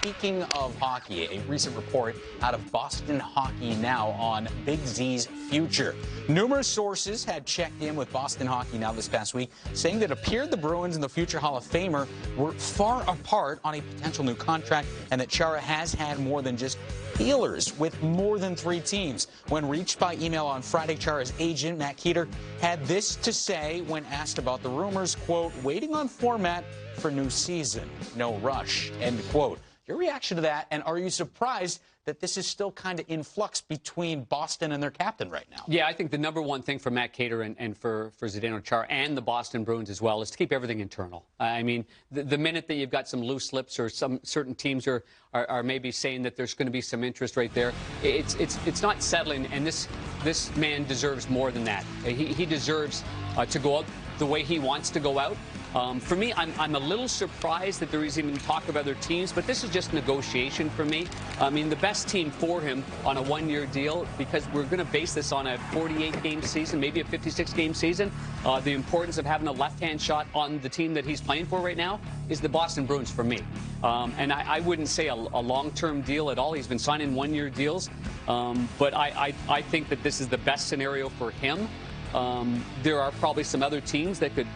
speaking of hockey, a recent report out of Boston Hockey Now on Big Z's future. Numerous sources had checked in with Boston Hockey Now this past week, saying that it appeared the Bruins and the future Hall of Famer were far apart on a potential new contract, and that Chara has had more than just feelers with more than 3 teams. When reached by email on Friday, Chara's agent, Matt Keeter, had this to say when asked about the rumors, quote, waiting on format for new season. No rush, end quote. Your reaction to that, and are you surprised that this is still kind of in flux between Boston and their captain right now? Yeah, I think the number one thing for Matt Keeter and for Zdeno Chara and the Boston Bruins as well is to keep everything internal. I mean, the minute that you've got some loose lips or some certain teams are maybe saying that there's going to be some interest right there, it's not settling, and this man deserves more than that. He deserves to go out the way he wants to go out. For me, I'm a little surprised that there is even talk of other teams, but this is just negotiation for me. I mean, the best team for him on a 1-year deal, because we're going to base this on a 48-game season, maybe a 56-game season. The importance of having a left-hand shot on the team that he's playing for right now is the Boston Bruins for me. And I wouldn't say a long-term deal at all. He's been signing 1-year deals. But I think that this is the best scenario for him. There are probably some other teams that could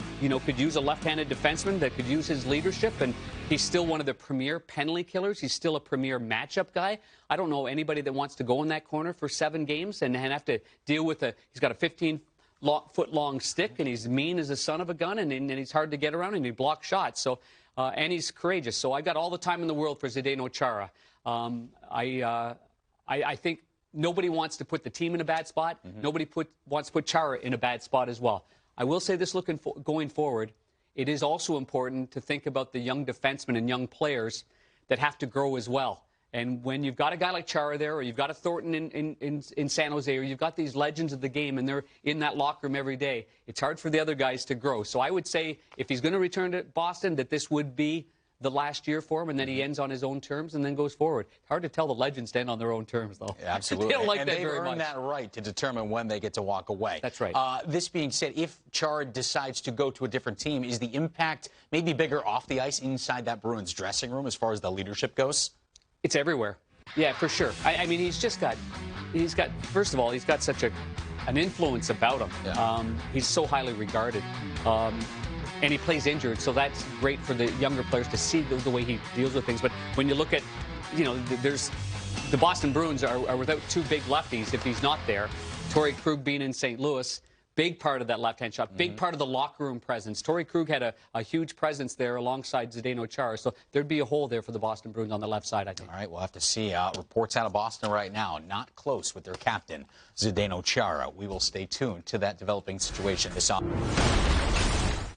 use a left-handed defenseman that could use his leadership, and he's still one of the premier penalty killers. He's still a premier matchup guy. I don't know anybody that wants to go in that corner for 7 games and have to deal with he's got a 15-foot-long stick, and he's mean as a son of a gun, and he's hard to get around, and he blocks shots. So, and he's courageous. So I got all the time in the world for Zdeno Chara. I think nobody wants to put the team in a bad spot. Nobody wants to put Chara in a bad spot as well. I will say this going forward, it is also important to think about the young defensemen and young players that have to grow as well. And when you've got a guy like Chara there, or you've got a Thornton in San Jose, or you've got these legends of the game and they're in that locker room every day, it's hard for the other guys to grow. So I would say if he's going to return to Boston, that this would be the last year for him, and then he ends on his own terms and then goes forward. It's hard to tell the legends to end on their own terms, though. Yeah, absolutely. They don't like and that they've very earned much. that right to determine when they get to walk away. That's right. This being said, if Chara decides to go to a different team, is the impact maybe bigger off the ice inside that Bruins dressing room as far as the leadership goes? It's everywhere. Yeah, for sure. I mean, he's got, first of all, he's got such an influence about him. Yeah. He's so highly regarded. And he plays injured, so that's great for the younger players to see the way he deals with things. But when you look at, there's the Boston Bruins are without 2 big lefties if he's not there. Torrey Krug being in St. Louis, big part of that left-hand shot, big part of the locker room presence. Torrey Krug had a huge presence there alongside Zdeno Chara, so there'd be a hole there for the Boston Bruins on the left side, I think. All right, we'll have to see. Reports out of Boston right now, not close with their captain, Zdeno Chara. We will stay tuned to that developing situation this on.